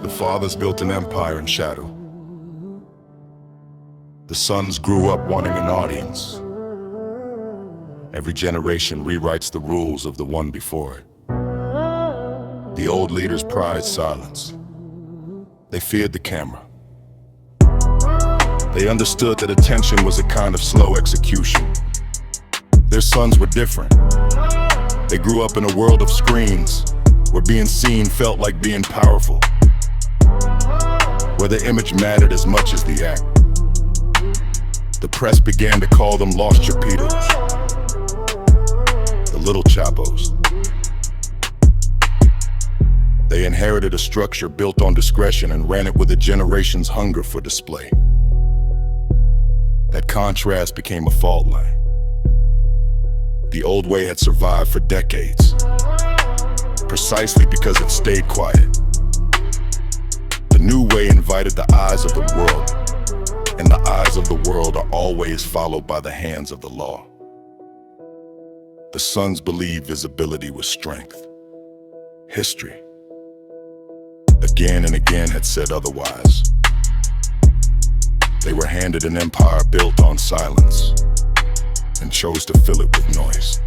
The fathers built an empire in shadow. The sons grew up wanting an audience. Every generation rewrites the rules of the one before it. The old leaders prized silence. They feared the camera. They understood that attention was a kind of slow execution. Their sons were different. They grew up in a world of screens, where being seen felt like being powerful, where the image mattered as much as the act. The press began to call them Los Chapitos, the little Chapos. They inherited a structure built on discretion and ran it with a generation's hunger for display. That contrast became a fault line. The old way had survived for decades, precisely because it stayed quiet. The new way invited the eyes of the world, and the eyes of the world are always followed by the hands of the law. The sons believed visibility was strength. History, again and again, had said otherwise. They were handed an empire built on silence and chose to fill it with noise.